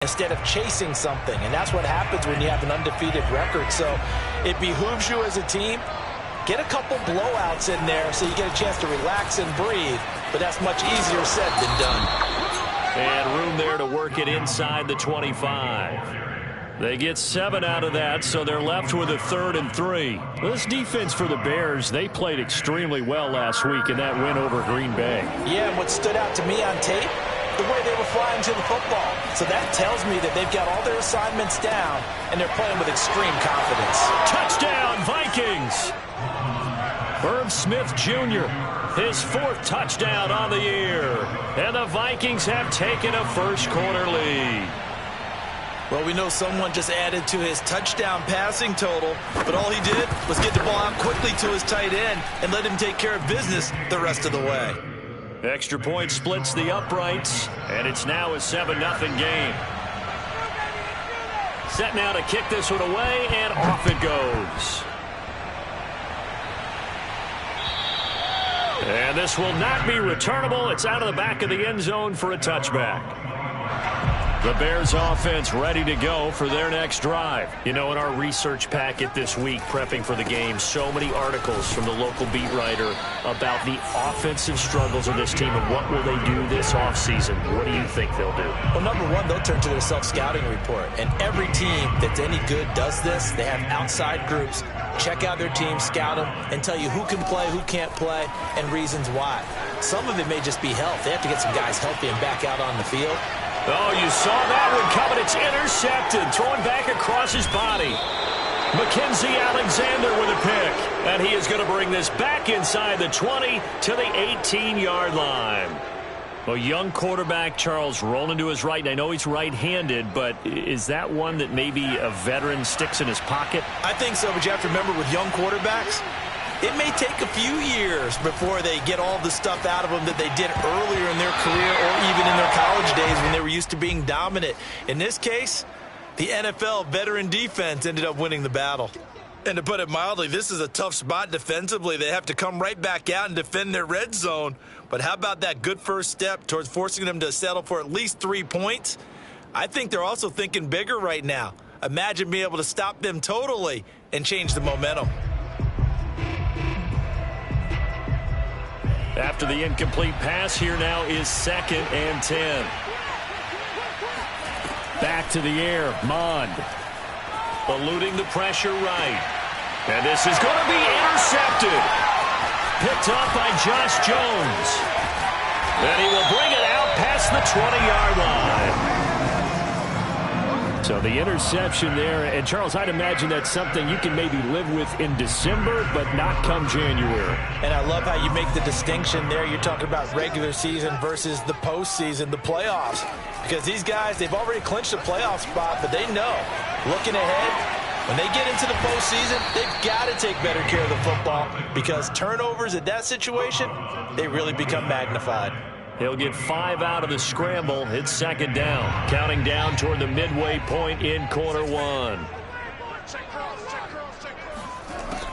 instead of chasing something. And that's what happens when you have an undefeated record. So it behooves you as a team, get a couple blowouts in there so you get a chance to relax and breathe. But that's much easier said than done. And room there to work it inside the 25. They get 7 out of that, so they're left with a 3rd and 3. This defense for the Bears, they played extremely well last week in that win over Green Bay. Yeah, and what stood out to me on tape, the way they were flying to the football. So that tells me that they've got all their assignments down, and they're playing with extreme confidence. Touchdown, Vikings! Herb Smith Jr., his 4th touchdown on the year. And the Vikings have taken a first-quarter lead. Well, we know someone just added to his touchdown passing total, but all he did was get the ball out quickly to his tight end and let him take care of business the rest of the way. Extra point splits the uprights, and it's now a 7-0 game. Set now to kick this one away, and off it goes. And this will not be returnable. It's out of the back of the end zone for a touchback. The Bears offense ready to go for their next drive. You know, in our research packet this week, prepping for the game, so many articles from the local beat writer about the offensive struggles of this team and what will they do this offseason. What do you think they'll do? Well, number one, they'll turn to their self-scouting report. And every team that's any good does this. They have outside groups. Check out their team, scout them, and tell you who can play, who can't play, and reasons why. Some of it may just be health. They have to get some guys healthy and back out on the field. Oh, you saw that one coming. It's intercepted. Throwing back across his body. Mackenzie Alexander with a pick. And he is going to bring this back inside the 20 to the 18-yard line. Well, young quarterback Charles rolling to his right. I know he's right-handed, but is that one that maybe a veteran sticks in his pocket? I think so, but you have to remember with young quarterbacks, it may take a few years before they get all the stuff out of them that they did earlier in their career or even in their college days when they were used to being dominant. In this case, the NFL veteran defense ended up winning the battle. And to put it mildly, this is a tough spot defensively. They have to come right back out and defend their red zone. But how about that good first step towards forcing them to settle for at least 3 points? I think they're also thinking bigger right now. Imagine being able to stop them totally and change the momentum. After the incomplete pass, here now is 2nd and 10. Back to the air, Mond. Eluding the pressure right. And this is going to be intercepted. Picked up by Josh Jones. And he will bring it out past the 20-yard line. So the interception there. And, Charles, I'd imagine that's something you can maybe live with in December, but not come January. And I love how you make the distinction there. You're talking about regular season versus the postseason, the playoffs. Because these guys, they've already clinched a playoff spot, but they know, looking ahead, when they get into the postseason, they've got to take better care of the football because turnovers in that situation, they really become magnified. He'll get 5 out of the scramble. It's 2nd down. Counting down toward the midway point in quarter 1.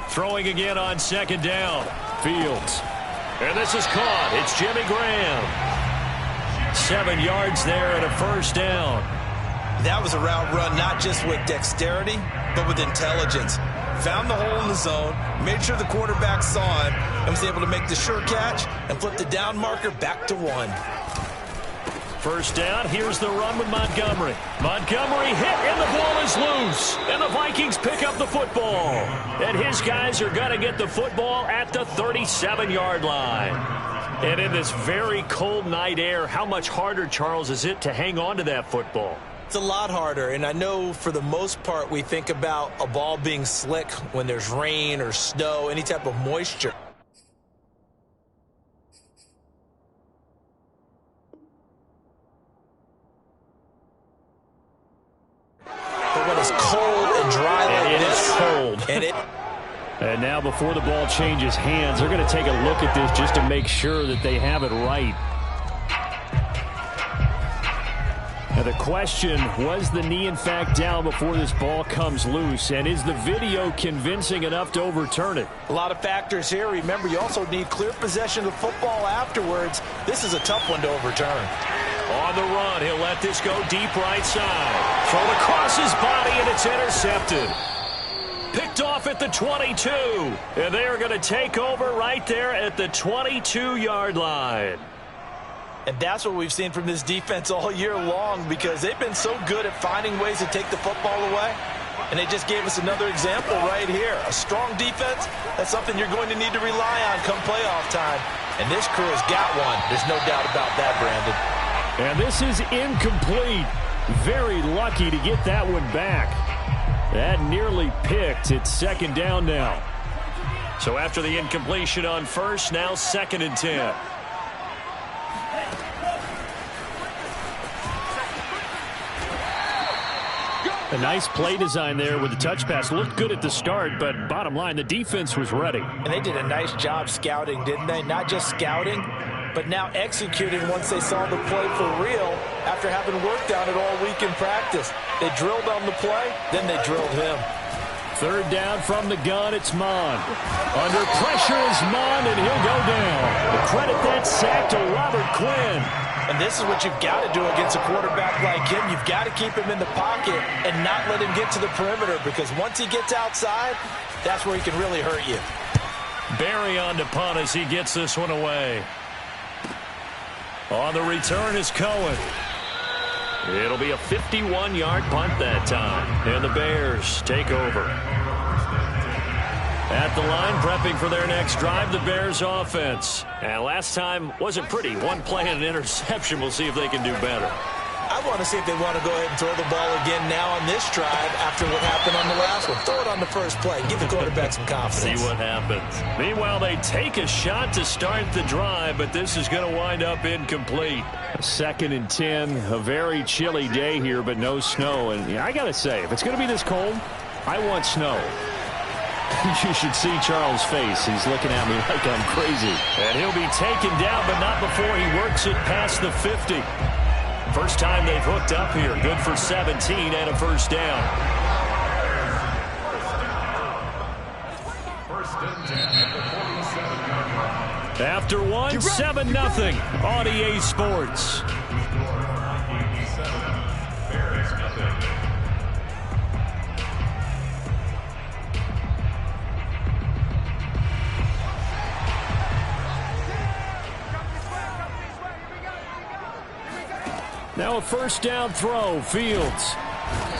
Throwing again on 2nd down. Fields. And this is caught. It's Jimmy Graham. 7 yards there and a first down. That was a route run not just with dexterity, but with intelligence. Found the hole in the zone, made sure the quarterback saw him, and was able to make the sure catch and flip the down marker back to 1. First down, here's the run with Montgomery. Montgomery hit, and the ball is loose. And the Vikings pick up the football. And his guys are going to get the football at the 37-yard line. And in this very cold night air, how much harder, Charles, is it to hang on to that football? It's a lot harder, and I know for the most part we think about a ball being slick when there's rain or snow, any type of moisture. But when it's cold and dry like this, and now before the ball changes hands, they're going to take a look at this just to make sure that they have it right. Now the question, was the knee in fact down before this ball comes loose? And is the video convincing enough to overturn it? A lot of factors here. Remember, you also need clear possession of the football afterwards. This is a tough one to overturn. On the run, he'll let this go deep right side. Thrown across his body, and it's intercepted. Picked off at the 22. And they are going to take over right there at the 22-yard line. And that's what we've seen from this defense all year long, because they've been so good at finding ways to take the football away. And they just gave us another example right here. A strong defense, that's something you're going to need to rely on come playoff time. And this crew has got one. There's no doubt about that, Brandon. And this is incomplete. Very lucky to get that one back. That nearly picked. It's second down now. So after the incompletion on first, now 2nd and 10. A nice play design there with the touch pass. Looked good at the start, but bottom line, the defense was ready. And they did a nice job scouting, didn't they? Not just scouting, but now executing once they saw the play for real after having worked on it all week in practice. They drilled on the play, then they drilled him. 3rd down from the gun, it's Mond. Under pressure is Mond, and he'll go down. Credit that sack to Robert Quinn. And this is what you've got to do against a quarterback like him. You've got to keep him in the pocket and not let him get to the perimeter, because once he gets outside, that's where he can really hurt you. Barry on to punt as he gets this one away. On the return is Cohen. It'll be a 51-yard punt that time. And the Bears take over. At the line, prepping for their next drive, the Bears offense. And last time wasn't pretty. One play and an interception. We'll see if they can do better. I want to see if they want to go ahead and throw the ball again now on this drive after what happened on the last one. Throw it on the first play. Give the quarterback some confidence. See what happens. Meanwhile, they take a shot to start the drive, but this is going to wind up incomplete. 2nd and 10. A very chilly day here, but no snow. And yeah, I got to say, if it's going to be this cold, I want snow. You should see Charles' face. He's looking at me like I'm crazy. And he'll be taken down, but not before he works it past the 50. First time they've hooked up here. Good for 17 and a first down. After one, 7-0 on EA Sports. Now a first down throw. Fields.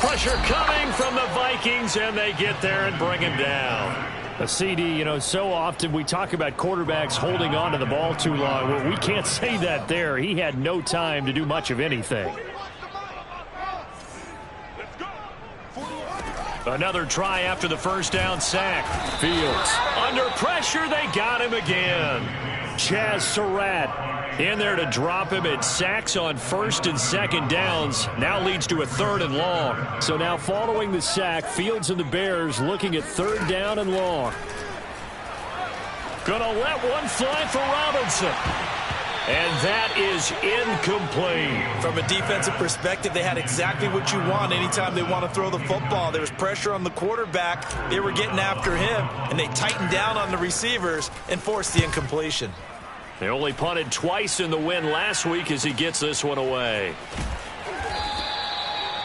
Pressure coming from the Vikings, and they get there and bring him down. A CD, so often we talk about quarterbacks holding on to the ball too long. Well, we can't say that there. He had no time to do much of anything. Another try after the first down sack. Fields. Under pressure, they got him again. Chaz Surratt in there to drop him. At sacks on 1st and 2nd downs. Now leads to a 3rd and long. So now following the sack, Fields and the Bears looking at 3rd down and long. Gonna let one fly for Robinson. And that is incomplete. From a defensive perspective, they had exactly what you want anytime they want to throw the football. There was pressure on the quarterback. They were getting after him, and they tightened down on the receivers and forced the incompletion. They only punted twice in the win last week as he gets this one away.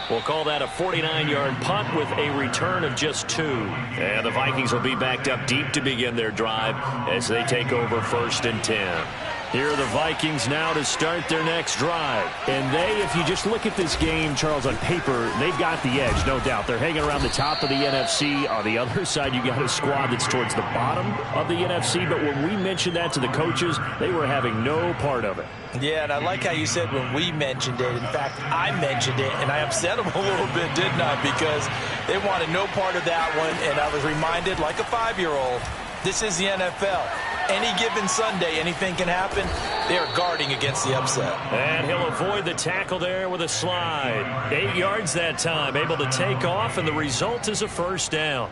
We'll call that a 49-yard punt with a return of just 2. And the Vikings will be backed up deep to begin their drive as they take over 1st and 10. Here are the Vikings now to start their next drive. And they, if you just look at this game, Charles, on paper, they've got the edge, no doubt. They're hanging around the top of the NFC. On the other side, you got a squad that's towards the bottom of the NFC. But when we mentioned that to the coaches, they were having no part of it. Yeah, and I like how you said when we mentioned it. In fact, I mentioned it, and I upset them a little bit, didn't I? Because they wanted no part of that one, and I was reminded, like a 5-year-old, this is the NFL. Any given Sunday, anything can happen. They are guarding against the upset. And he'll avoid the tackle there with a slide. 8 yards that time, able to take off, and the result is a first down.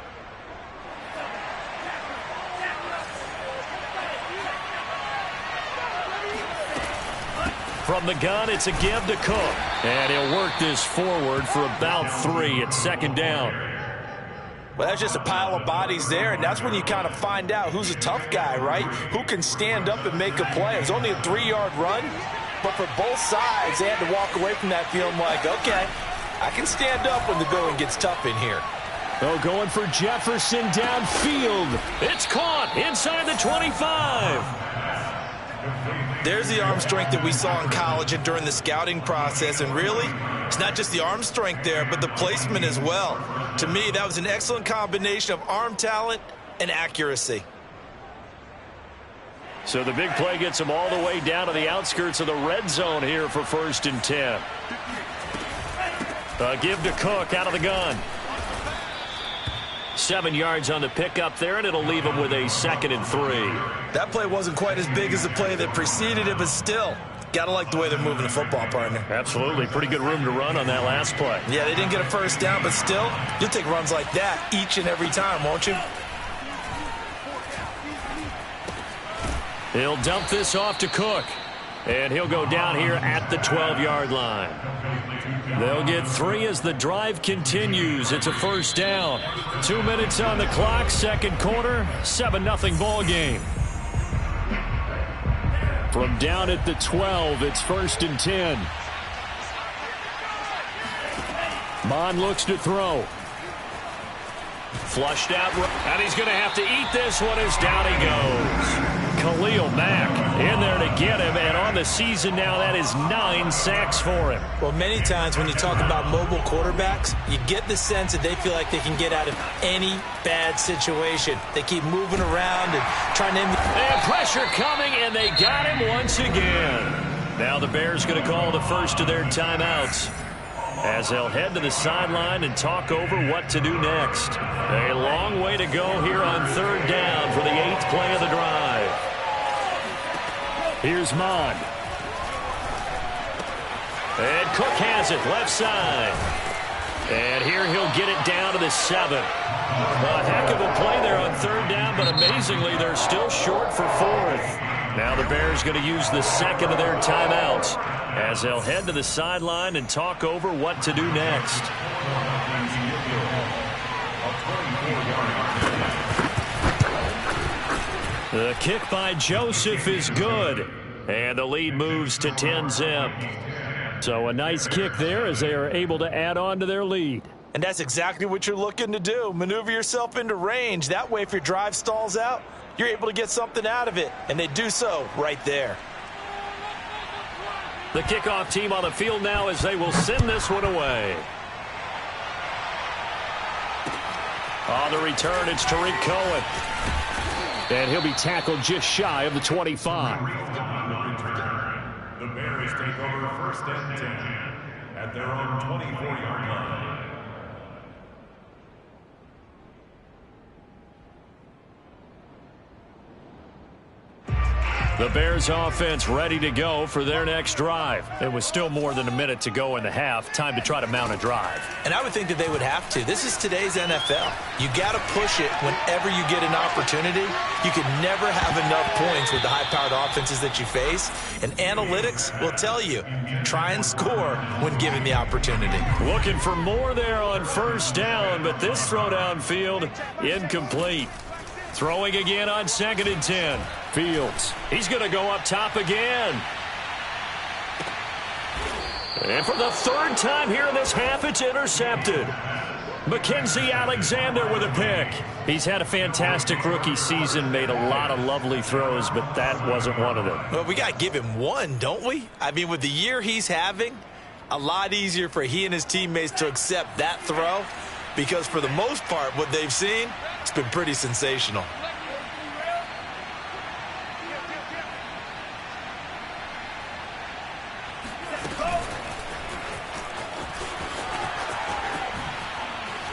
From the gun, it's a give to Cook. And he'll work this forward for about 3 at 2nd down. Well, that's just a pile of bodies there, and that's when you kind of find out who's a tough guy, right? Who can stand up and make a play. It's only a 3-yard run, But for both sides, they had to walk away from that feeling like, okay, I can stand up when the going gets tough in here. Oh, going for Jefferson downfield. It's caught inside the 25. There's the arm strength that we saw in college and during the scouting process. And really, it's not just the arm strength there, but the placement as well. To me, that was an excellent combination of arm talent and accuracy. So the big play gets him all the way down to the outskirts of the red zone here for 1st and 10. Give to Cook out of the gun. 7 yards on the pickup there, and it'll leave him with a 2nd and 3. That play wasn't quite as big as the play that preceded it, but still, gotta like the way they're moving the football, partner. Absolutely. Pretty good room to run on that last play. Yeah, they didn't get a first down, but still, you'll take runs like that each and every time, won't you? He'll dump this off to Cook, and he'll go down here at the 12-yard line. They'll get 3 as the drive continues. It's a 1st down. 2 minutes on the clock, 2nd quarter, 7-0 ball game. From down at the 12, it's 1st and 10. Mond looks to throw. Flushed out, and he's going to have to eat this one as down he goes. Khalil Mack in there to get him, and on the season now, that is 9 sacks for him. Well, many times when you talk about mobile quarterbacks, you get the sense that they feel like they can get out of any bad situation. They keep moving around and trying to... And pressure coming, and they got him once again. Now the Bears going to call the first of their timeouts, as they'll head to the sideline and talk over what to do next. A long way to go here on 3rd down for the 8th play of the drive. Here's Mond. And Cook has it, left side. And here he'll get it down to the 7. A heck of a play there on 3rd down, but amazingly they're still short for 4th. Now the Bears going to use the 2nd of their timeouts, as they'll head to the sideline and talk over what to do next. The kick by Joseph is good, and the lead moves to 10-zip. So a nice kick there as they are able to add on to their lead. And that's exactly what you're looking to do. Maneuver yourself into range. That way, if your drive stalls out, you're able to get something out of it. And they do so right there. The kickoff team on the field now as they will send this one away. On the return, it's Tariq Cohen. And he'll be tackled just shy of the 25. The Bears take over 1st and 10 at their own 24-yard line. The Bears offense ready to go for their next drive. It was still more than a minute to go in the half. Time to try to mount a drive. And I would think that they would have to. This is today's NFL. You got to push it whenever you get an opportunity. You can never have enough points with the high-powered offenses that you face. And analytics will tell you, try and score when given the opportunity. Looking for more there on 1st down, but this throw downfield incomplete. Throwing again on 2nd and 10. Fields. He's going to go up top again. And for the 3rd time here in this half, it's intercepted. Mackenzie Alexander with a pick. He's had a fantastic rookie season, made a lot of lovely throws, but that wasn't one of them. Well, we got to give him one, don't we? I mean, with the year he's having, a lot easier for he and his teammates to accept that throw, because for the most part, what they've seen, it's been pretty sensational.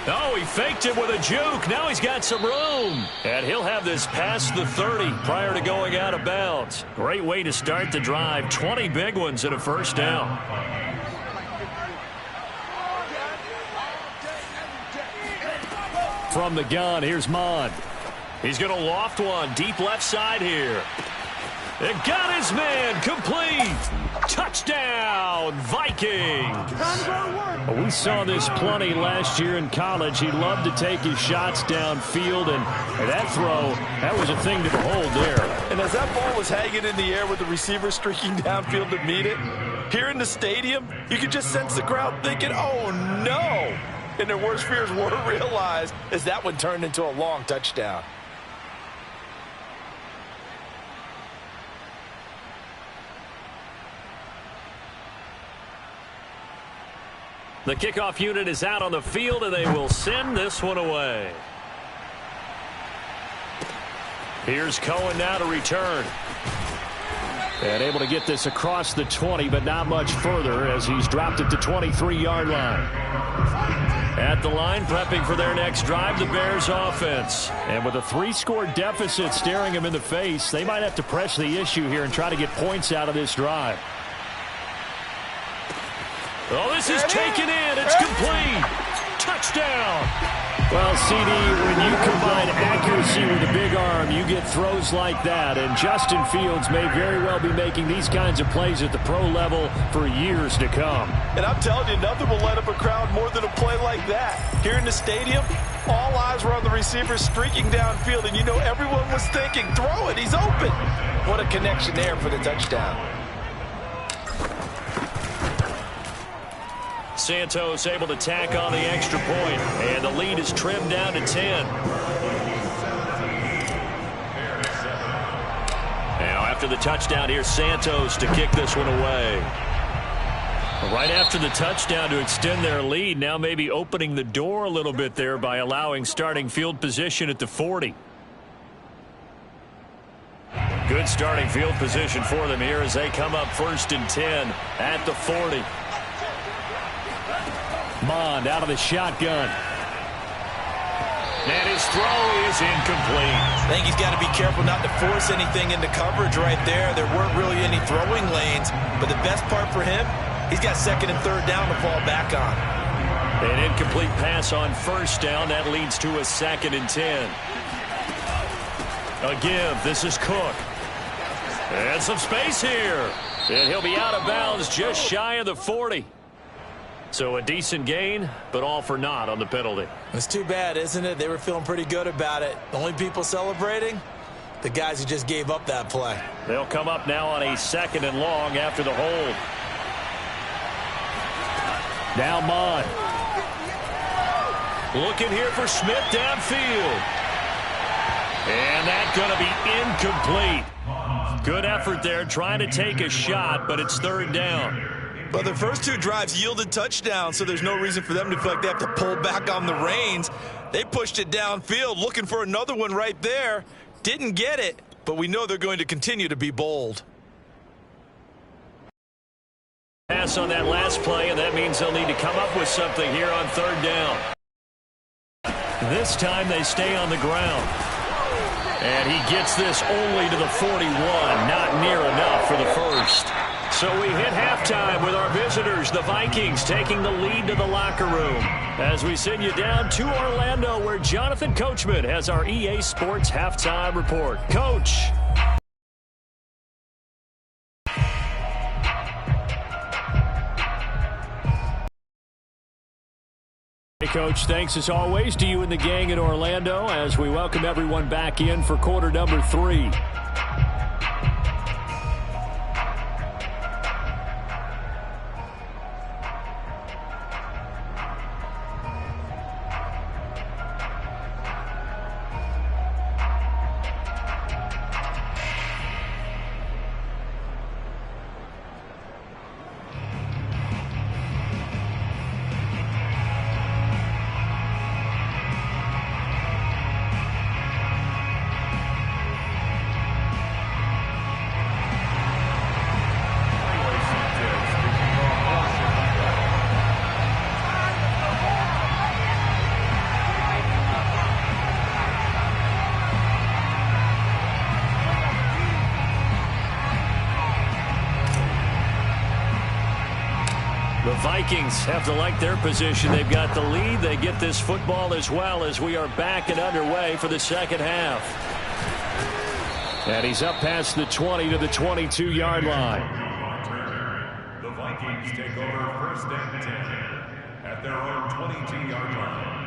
Oh, he faked it with a juke. Now he's got some room. And he'll have this past the 30 prior to going out of bounds. Great way to start the drive. 20 big ones and a 1st down. From the gun, here's Mond. He's going to loft one deep left side here. It got his man complete. Touchdown, Vikings! Well, we saw this plenty last year in college. He loved to take his shots downfield, and that throw, that was a thing to behold there. And as that ball was hanging in the air with the receiver streaking downfield to meet it, here in the stadium, you could just sense the crowd thinking, oh, no! And their worst fears were realized as that one turned into a long touchdown. The kickoff unit is out on the field, and they will send this one away. Here's Cohen now to return. And able to get this across the 20, but not much further as he's dropped it to 23-yard line. At the line, prepping for their next drive, the Bears offense. And with a 3-score deficit staring them in the face, they might have to press the issue here and try to get points out of this drive. Oh, this is taken in. It's complete. Touchdown. Well, CD, when you combine accuracy with a big arm, you get throws like that. And Justin Fields may very well be making these kinds of plays at the pro level for years to come. And I'm telling you, nothing will light up a crowd more than a play like that. Here in the stadium, all eyes were on the receiver streaking downfield, and you know everyone was thinking, throw it, he's open. What a connection there for the touchdown. Santos able to tack on the extra point, and the lead is trimmed down to 10. Now after the touchdown, here's Santos to kick this one away. Right after the touchdown to extend their lead, now maybe opening the door a little bit there by allowing starting field position at the 40. Good starting field position for them here as they come up 1st and 10 at the 40. Mond out of the shotgun. And his throw is incomplete. I think he's got to be careful not to force anything into coverage right there. There weren't really any throwing lanes, but the best part for him, he's got 2nd and 3rd down to fall back on. An incomplete pass on 1st down. That leads to a 2nd and 10. A give. This is Cook. And some space here. And he'll be out of bounds just shy of the 40. So a decent gain, but all for naught on the penalty. It's too bad, isn't it? They were feeling pretty good about it. The only people celebrating, the guys who just gave up that play. They'll come up now on a 2nd and long after the hold. Now Mond. Looking here for Smith downfield. And that's going to be incomplete. Good effort there trying to take a shot, but it's 3rd down. But the first 2 drives yielded touchdowns, so there's no reason for them to feel like they have to pull back on the reins. They pushed it downfield, looking for another one right there. Didn't get it, but we know they're going to continue to be bold. Pass on that last play, and that means they'll need to come up with something here on 3rd down. This time they stay on the ground. And he gets this only to the 41, not near enough for the first. So we hit halftime with our visitors, the Vikings, taking the lead to the locker room. As we send you down to Orlando, where Jonathan Coachman has our EA Sports halftime report. Coach. Hey, Coach, thanks as always to you and the gang in Orlando as we welcome everyone back in for quarter number 3. The Vikings have to like their position. They've got the lead. They get this football as well as we are back and underway for the 2nd half. And he's up past the 20 to the 22-yard line. Vikings take over first and 10 at their own 22-yard line.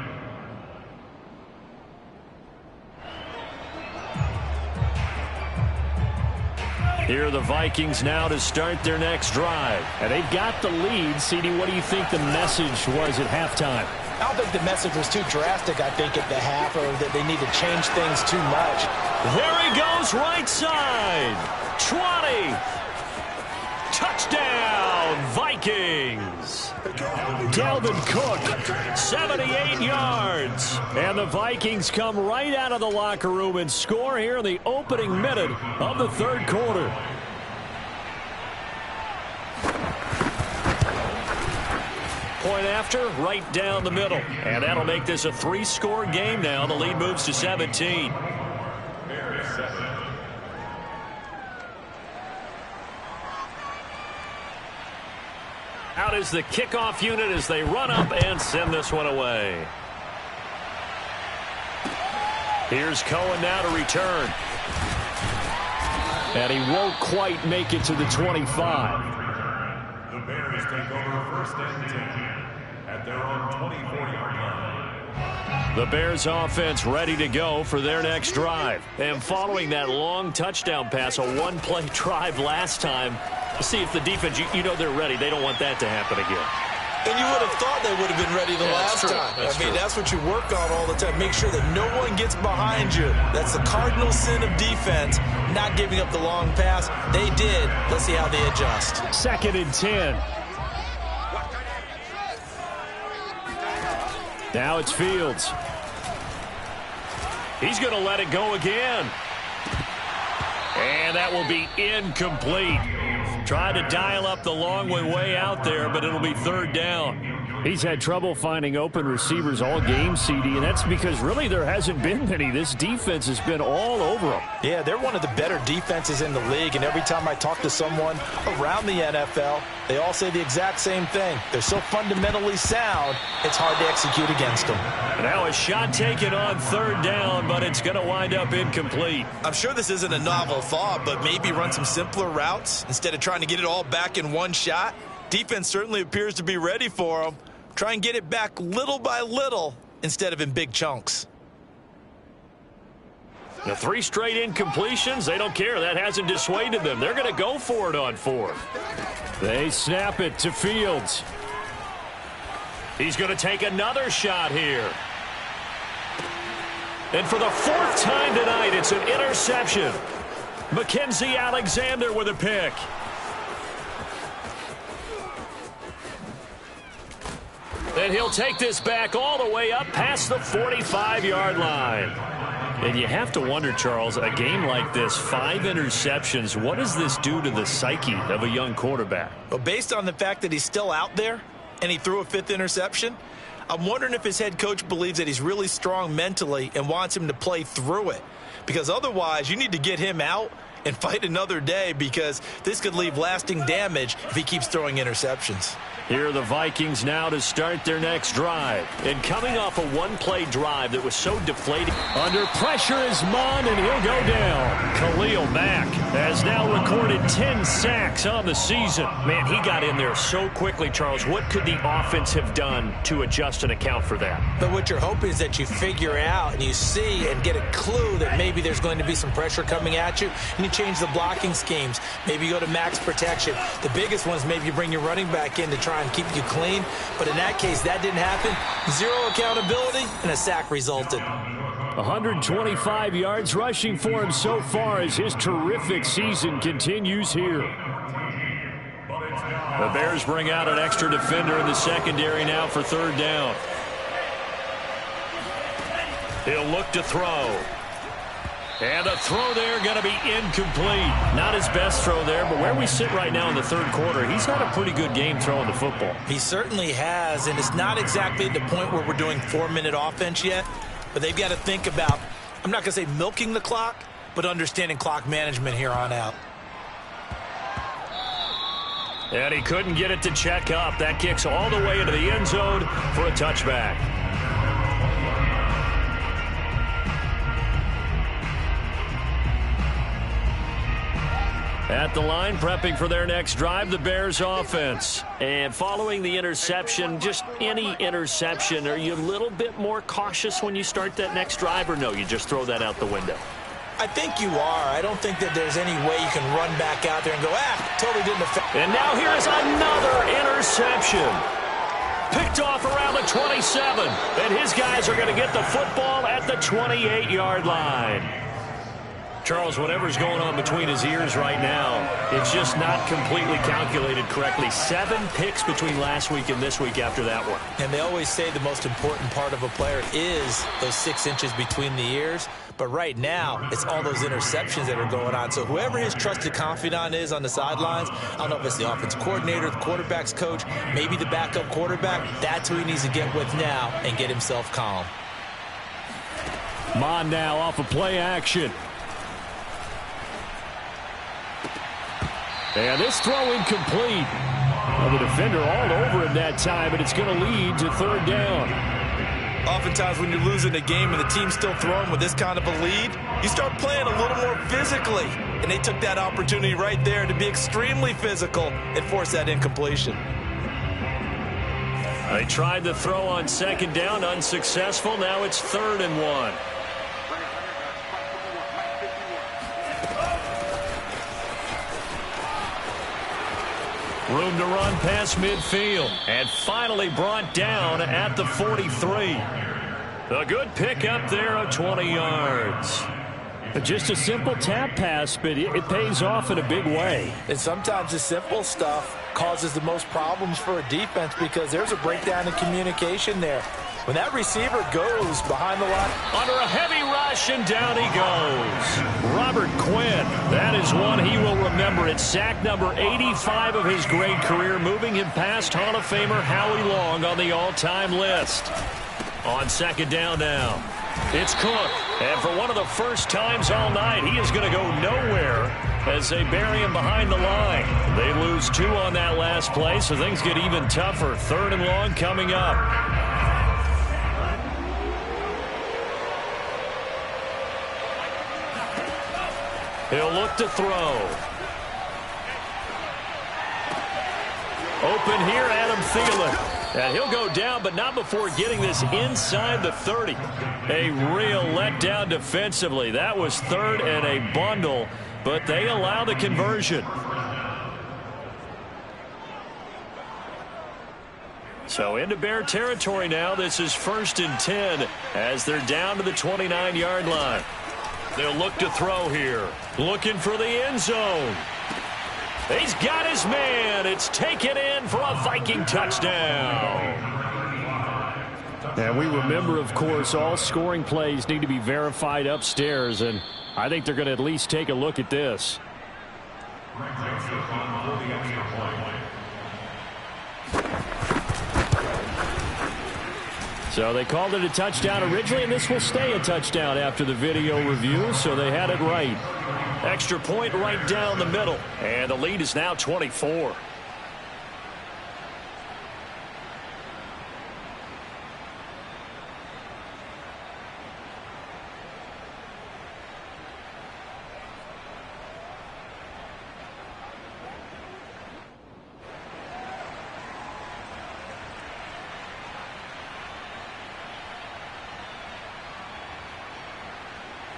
Here are the Vikings now to start their next drive. And they've got the lead. CD, what do you think the message was at halftime? I don't think the message was too drastic, I think, at the half, or that they need to change things too much. There he goes, right side. 20. Touchdown, Vikings. Dalvin Cook. 78 yards. And the Vikings come right out of the locker room and score here in the opening minute of the third quarter. Point after, right down the middle. And that'll make this a 3-score game now. The lead moves to 17. Out is the kickoff unit as they run up and send this one away. Here's Cohen now to return. And he won't quite make it to the 25. The Bears take over first and 10 at their own 24-yard line. The Bears offense ready to go for their next drive. And following that long touchdown pass, a one-play drive last time, see if the defense, you know they're ready. They don't want that to happen again. And you would have thought they would have been ready the last time. I mean, that's what you work on all the time. Make sure that no one gets behind you. That's the cardinal sin of defense, not giving up the long pass. They did. Let's see how they adjust. 2nd and 10. Now it's Fields. He's going to let it go again. And that will be incomplete. Tried to dial up the long way out there, but it'll be third down. He's had trouble finding open receivers all game, CD, and that's because really there hasn't been many. This defense has been all over them. Yeah, they're one of the better defenses in the league, and every time I talk to someone around the NFL, they all say the exact same thing. They're so fundamentally sound, it's hard to execute against them. Now a shot taken on third down, but it's going to wind up incomplete. I'm sure this isn't a novel thought, but maybe run some simpler routes instead of trying to get it all back in one shot. Defense certainly appears to be ready for them. Try and get it back little by little instead of in big chunks. The 3 straight incompletions, they don't care. That hasn't dissuaded them. They're going to go for it on 4th. They snap it to Fields. He's going to take another shot here. And for the 4th time tonight, it's an interception. Mackenzie Alexander with a pick. And he'll take this back all the way up past the 45-yard line. And you have to wonder, Charles, a game like this, 5 interceptions, what does this do to the psyche of a young quarterback? Well, based on the fact that he's still out there and he threw a 5th interception, I'm wondering if his head coach believes that he's really strong mentally and wants him to play through it. Because otherwise, you need to get him out and fight another day, because this could leave lasting damage if he keeps throwing interceptions. Here are the Vikings now to start their next drive. And coming off a one-play drive that was so deflating. Under pressure is Mond, and he'll go down. Khalil Mack has now recorded 10 sacks on the season. Man, he got in there so quickly, Charles. What could the offense have done to adjust and account for that? But what you're hoping is that you figure out and you see and get a clue that maybe there's going to be some pressure coming at you, and you change the blocking schemes. Maybe you go to max protection. The biggest one is maybe you bring your running back in to try and keep you clean. But in that case, that didn't happen. 0 accountability, and a sack resulted. 125 yards rushing for him so far as his terrific season continues here. The Bears bring out an extra defender in the secondary now for third down. He'll look to throw. And the throw there going to be incomplete. Not his best throw there, but where we sit right now in the third quarter, he's had a pretty good game throwing the football. He certainly has, and it's not exactly at the point where we're doing 4-minute offense yet, but they've got to think about, I'm not going to say milking the clock, but understanding clock management here on out. And he couldn't get it to check up. That kicks all the way into the end zone for a touchback. At the line, prepping for their next drive, the Bears offense. And following the interception, just any interception, are you a little bit more cautious when you start that next drive, or no, you just throw that out the window? I think you are. I don't think that there's any way you can run back out there and go, totally didn't affect. And now here is another interception. Picked off around the 27. And his guys are going to get the football at the 28-yard line. Charles, whatever's going on between his ears right now, it's just not completely calculated correctly. 7 picks between last week and this week after that one. And they always say the most important part of a player is those 6 inches between the ears. But right now, it's all those interceptions that are going on. So whoever his trusted confidant is on the sidelines, I don't know if it's the offensive coordinator, the quarterback's coach, maybe the backup quarterback, that's who he needs to get with now and get himself calm. Mon now off of play action. And this throw incomplete. Well, the defender all over him that time, but it's going to lead to 3rd down. Oftentimes when you're losing a game and the team's still throwing with this kind of a lead, you start playing a little more physically. And they took that opportunity right there to be extremely physical and force that incompletion. They tried the throw on 2nd down, unsuccessful. Now it's 3rd and 1. Room to run past midfield. And finally brought down at the 43. A good pickup there of 20 yards. Just a simple tap pass, but it pays off in a big way. And sometimes the simple stuff causes the most problems for a defense because there's a breakdown in communication there. When that receiver goes behind the line. Under a heavy rush, and down he goes. Robert Quinn, that is one he will remember. It's sack number 85 of his great career, moving him past Hall of Famer Howie Long on the all-time list. On 2nd down now, it's Cook. And for one of the first times all night, he is going to go nowhere as they bury him behind the line. They lose 2 on that last play, so things get even tougher. 3rd and long coming up. He'll look to throw. Open here, Adam Thielen. And he'll go down, but not before getting this inside the 30. A real letdown defensively. That was 3rd and a bundle, but they allow the conversion. So into Bear territory now. This is 1st and 10 as they're down to the 29-yard line. They'll look to throw here. Looking for the end zone. He's got his man. It's taken in for a Viking touchdown. And we remember, of course, all scoring plays need to be verified upstairs, and I think they're going to at least take a look at this. So they called it a touchdown originally, and this will stay a touchdown after the video review, so they had it right. Extra point right down the middle, and the lead is now 24.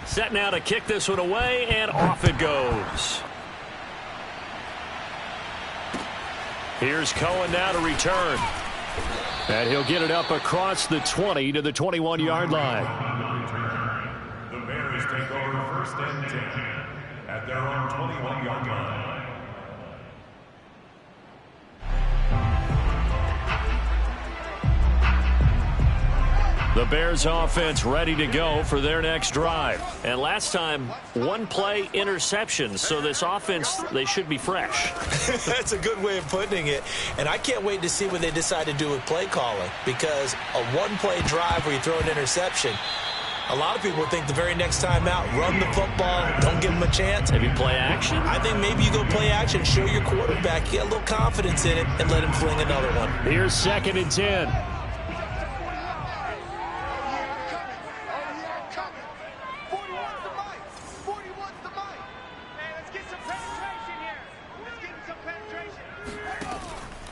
Set now to kick this one away, and off it goes. Here's Cohen now to return. And he'll get it up across the 20 to the 21-yard line. The Bears take over 1st and 10 at their own 21-yard line. The Bears offense ready to go for their next drive. And last time, 1 play interception. So this offense, they should be fresh. That's a good way of putting it. And I can't wait to see what they decide to do with play calling. Because a 1-play drive where you throw an interception, a lot of people think the very next time out, run the football, don't give them a chance. Maybe play action? I think maybe you go play action, show your quarterback, get a little confidence in it, and let him fling another one. Here's 2nd and 10.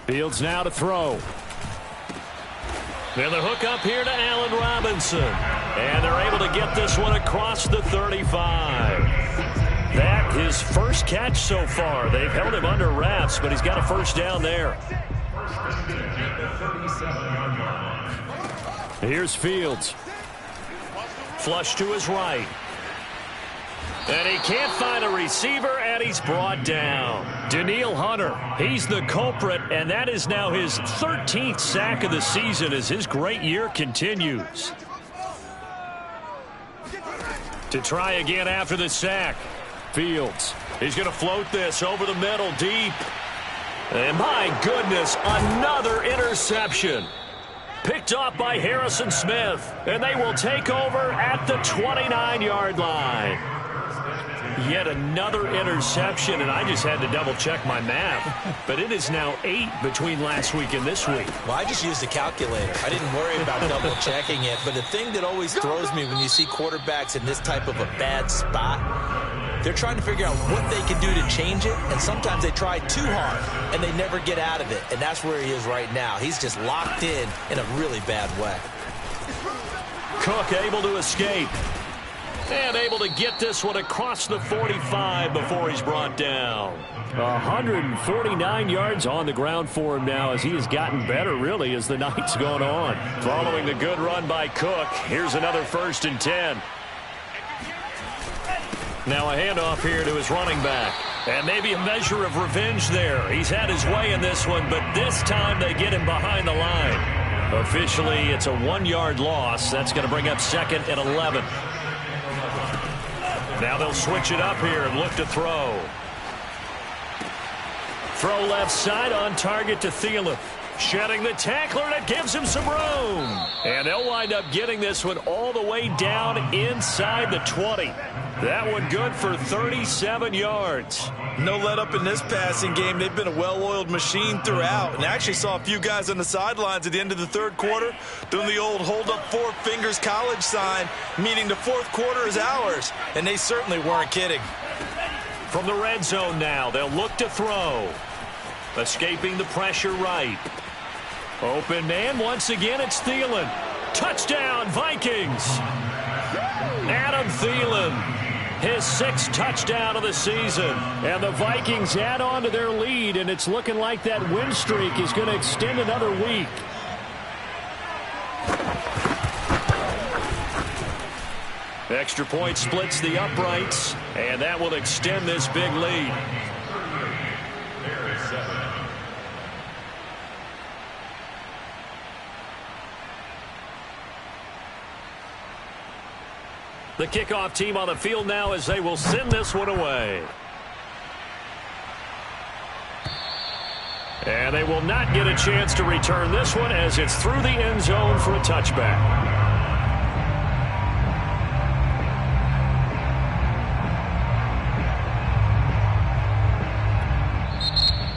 Fields now to throw. And the hook up here to Allen Robinson. And they're able to get this one across the 35. That his first catch so far. They've held him under wraps, but he's got a first down there. Here's Fields. Flush to his right. And he can't find a receiver, and he's brought down. Danielle Hunter, he's the culprit, and that is now his 13th sack of the season as his great year continues. To try again after the sack. Fields. He's going to float this over the middle deep. And my goodness, another interception. Picked off by Harrison Smith. And they will take over at the 29-yard line. Yet another interception, and I just had to double-check my math. But it is now 8 between last week and this week. Well, I just used a calculator. I didn't worry about double-checking it. But the thing that always throws me when you see quarterbacks in this type of a bad spot, they're trying to figure out what they can do to change it, and sometimes they try too hard, and they never get out of it. And that's where he is right now. He's just locked in a really bad way. Cook able to escape. And able to get this one across the 45 before he's brought down. 149 yards on the ground for him now as he has gotten better, really, as the night's gone on. Following the good run by Cook, here's another 1st and 10. Now a handoff here to his running back. And maybe a measure of revenge there. He's had his way in this one, but this time they get him behind the line. Officially, it's a 1-yard loss. That's going to bring up 2nd and 11. Now they'll switch it up here and look to throw. Throw left side on target to Thielen. Shedding the tackler, and it gives him some room. And they'll wind up getting this one all the way down inside the 20. That one good for 37 yards. No let up in this passing game. They've been a well-oiled machine throughout. And I actually saw a few guys on the sidelines at the end of the 3rd quarter doing the old hold up 4 fingers college sign, meaning the 4th quarter is ours. And they certainly weren't kidding. From the red zone now, they'll look to throw. Escaping the pressure right. Open man, once again, it's Thielen. Touchdown, Vikings. Adam Thielen, his 6th touchdown of the season. And the Vikings add on to their lead, and it's looking like that win streak is going to extend another week. Extra point splits the uprights, and that will extend this big lead. The kickoff team on the field now as they will send this one away. And they will not get a chance to return this one as it's through the end zone for a touchback.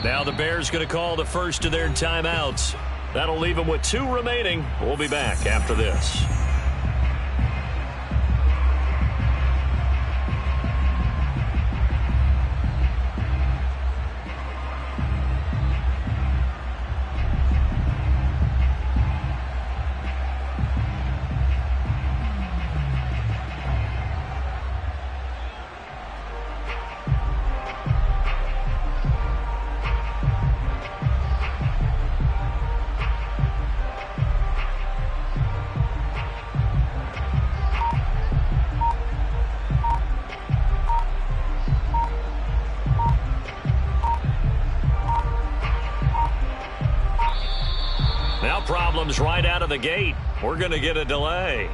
Now the Bears going to call the first of their timeouts. That'll leave them with 2 remaining. We'll be back after this. Problems right out of the gate. We're going to get a delay.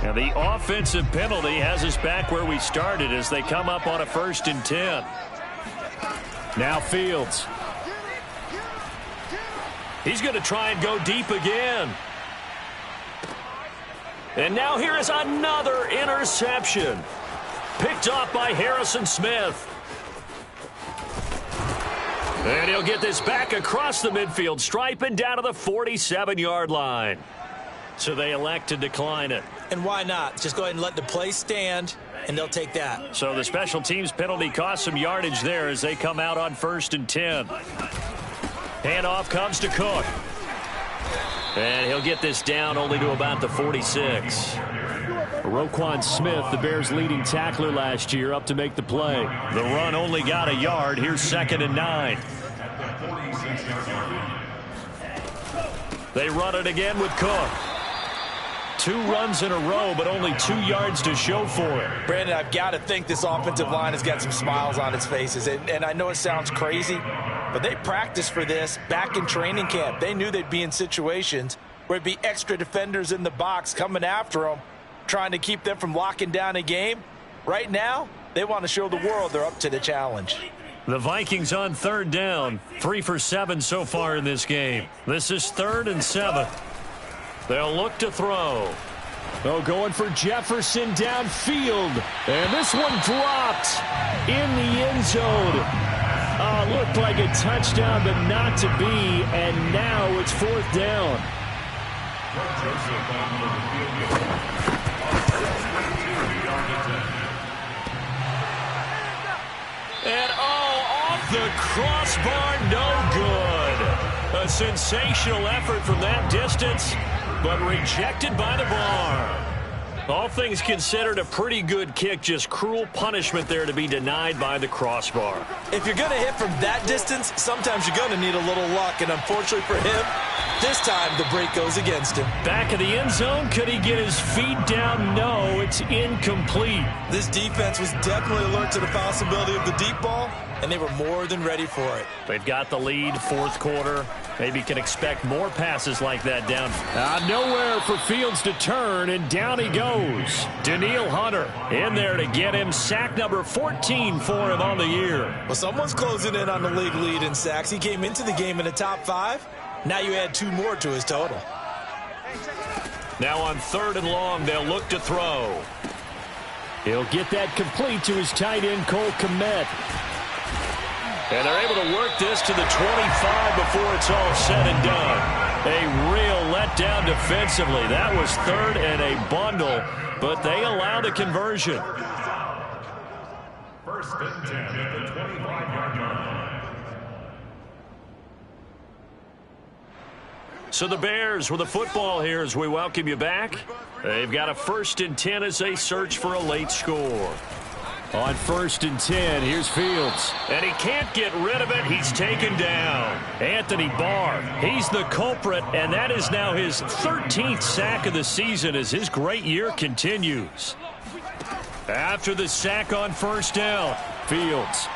And the offensive penalty has us back where we started as they come up on a 1st and 10. Now Fields. He's going to try and go deep again. And now here is another interception. Picked off by Harrison Smith. And he'll get this back across the midfield stripe and down to the 47-yard line. So they elect to decline it. And why not? Just go ahead and let the play stand, and they'll take that. So the special teams penalty cost some yardage there as they come out on 1st and 10. Handoff comes to Cook. And he'll get this down only to about the 46. Roquan Smith, the Bears' leading tackler last year, up to make the play. The run only got a yard. Here's 2nd and 9. They run it again with Cook. 2 runs in a row, but only 2 yards to show for it. Brandon, I've got to think this offensive line has got some smiles on its faces. And I know it sounds crazy, but they practiced for this back in training camp. They knew they'd be in situations where it'd be extra defenders in the box coming after them, trying to keep them from locking down a game. Right now, they want to show the world they're up to the challenge. The Vikings on 3rd down. 3 for 7 so far in this game. This is 3rd and 7. They'll look to throw. Oh, going for Jefferson downfield. And this one dropped in the end zone. Looked like a touchdown, but not to be. And now it's 4th down. And off the crossbar, no good. A sensational effort from that distance, but rejected by the bar. All things considered, a pretty good kick, just cruel punishment there to be denied by the crossbar. If you're going to hit from that distance, sometimes you're going to need a little luck, and unfortunately for him, this time the break goes against him. Back of the end zone, could he get his feet down? No, it's incomplete. This defense was definitely alert to the possibility of the deep ball, and they were more than ready for it. They've got the lead, 4th quarter. Maybe can expect more passes like that down. Nowhere for Fields to turn, and down he goes. Danielle Hunter in there to get him. Sack number 14 for him on the year. Well, someone's closing in on the league lead in sacks. He came into the game in the top 5. Now you add 2 more to his total. Now on 3rd and long, they'll look to throw. He'll get that complete to his tight end, Cole Kmet. And they're able to work this to the 25 before it's all said and done. A real letdown defensively. That was 3rd and a bundle, but they allow the conversion. 1st and 10 at the 25-yard line. So the Bears with the football here as we welcome you back. They've got a 1st and 10 as they search for a late score. On 1st and 10, here's Fields. And he can't get rid of it. He's taken down. Anthony Barr, he's the culprit, and that is now his 13th sack of the season as his great year continues. After the sack on 1st down, Fields.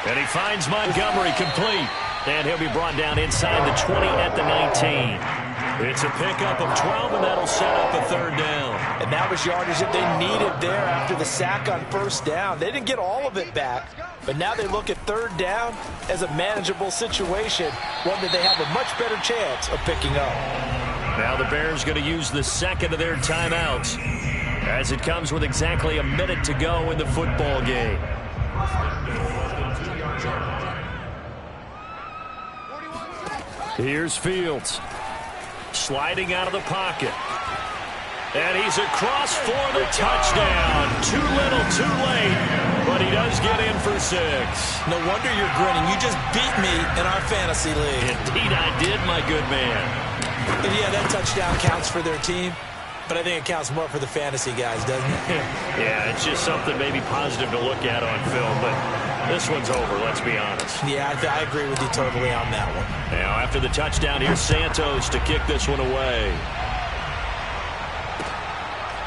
And he finds Montgomery complete. And he'll be brought down inside the 20 at the 19. It's a pickup of 12, and that'll set up a 3rd down. And that was yardage that they needed there after the sack on 1st down. They didn't get all of it back, but now they look at 3rd down as a manageable situation, one that they have a much better chance of picking up. Now the Bears going to use the 2nd of their timeouts as it comes with exactly a minute to go in the football game. Here's Fields. Sliding out of the pocket. And he's across for the touchdown. Too little, too late. But he does get in for 6. No wonder you're grinning. You just beat me in our fantasy league. Indeed I did, my good man. And yeah, that touchdown counts for their team. But I think it counts more for the fantasy guys, doesn't it? Yeah, it's just something maybe positive to look at on film. But this one's over, let's be honest. Yeah, I agree with you totally on that one. Now, after the touchdown, here's Santos to kick this one away.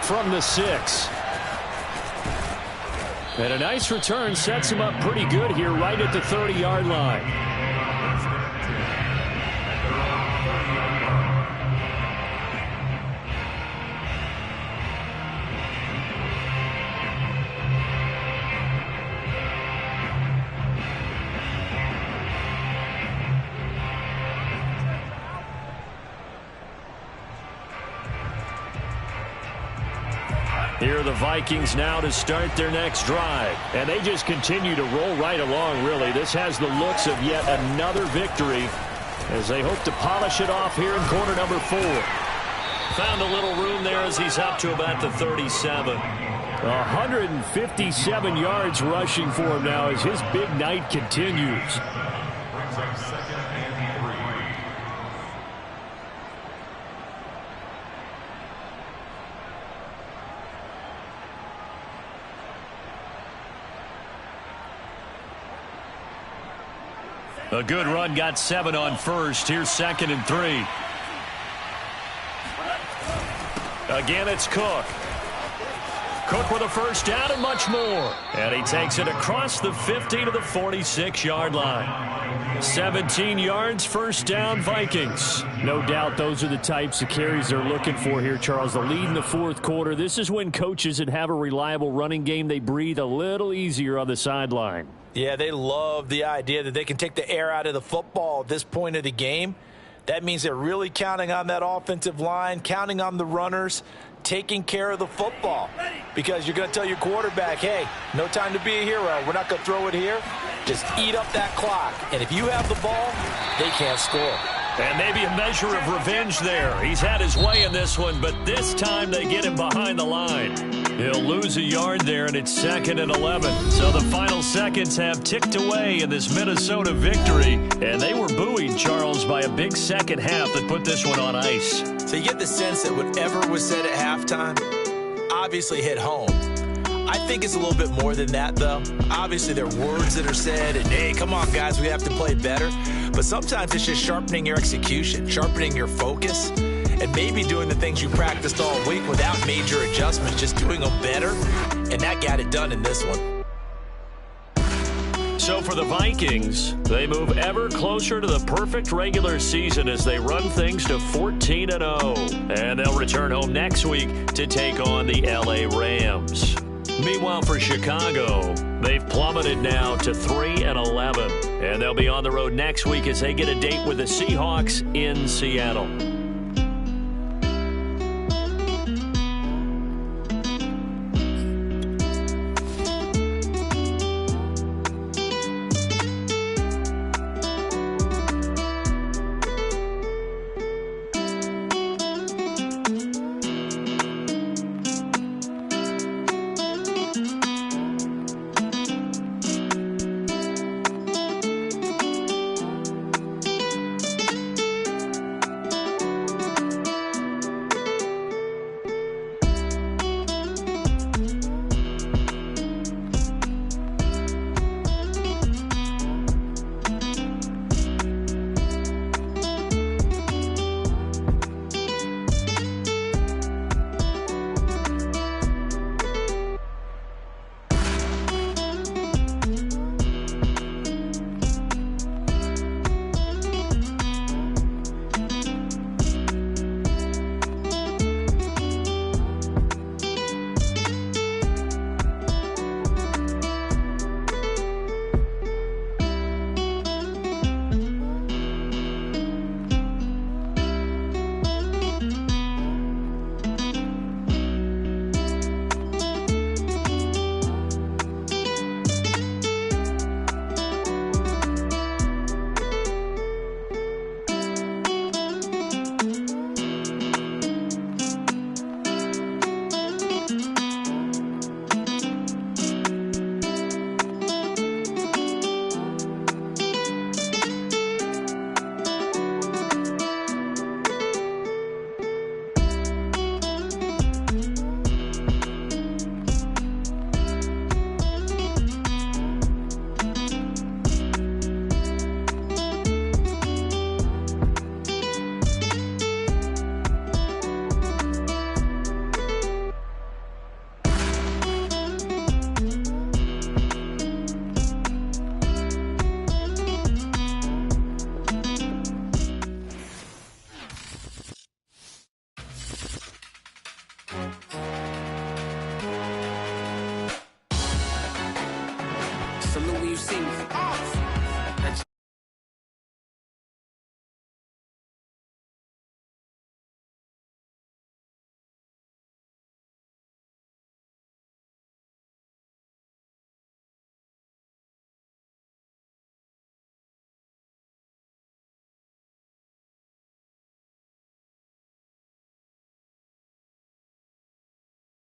From the 6. And a nice return sets him up pretty good here right at the 30-yard line. Here are the Vikings now to start their next drive. And they just continue to roll right along, really. This has the looks of yet another victory as they hope to polish it off here in quarter number 4. Found a little room there as he's up to about the 37. 157 yards rushing for him now as his big night continues. Brings up 2nd and 3. A good run got 7 on first. Here's 2nd and 3. Again, it's Cook. Cook with a first down and much more. And he takes it across the 50 to the 46-yard line. 17 yards, first down, Vikings. No doubt those are the types of carries they're looking for here, Charles. The lead in the fourth quarter. This is when coaches that have a reliable running game, they breathe a little easier on the sideline. Yeah, they love the idea that they can take the air out of the football at this point of the game. That means they're really counting on that offensive line, counting on the runners, taking care of the football. Because you're going to tell your quarterback, hey, no time to be a hero. We're not going to throw it here. Just eat up that clock. And if you have the ball, they can't score. And maybe a measure of revenge there. He's had his way in this one, but this time they get him behind the line. He'll lose a yard there, and it's 2nd and 11. So the final seconds have ticked away in this Minnesota victory. And they were buoyed, Charles, by a big second half that put this one on ice. So you get the sense that whatever was said at halftime obviously hit home. I think it's a little bit more than that, though. Obviously, there are words that are said, and, hey, come on, guys, we have to play better. But sometimes it's just sharpening your execution, sharpening your focus, and maybe doing the things you practiced all week without major adjustments, just doing them better, and that got it done in this one. So for the Vikings, they move ever closer to the perfect regular season as they run things to 14-0. And they'll return home next week to take on the LA Rams. Meanwhile, for Chicago, they've plummeted now to 3-11. And they'll be on the road next week as they get a date with the Seahawks in Seattle.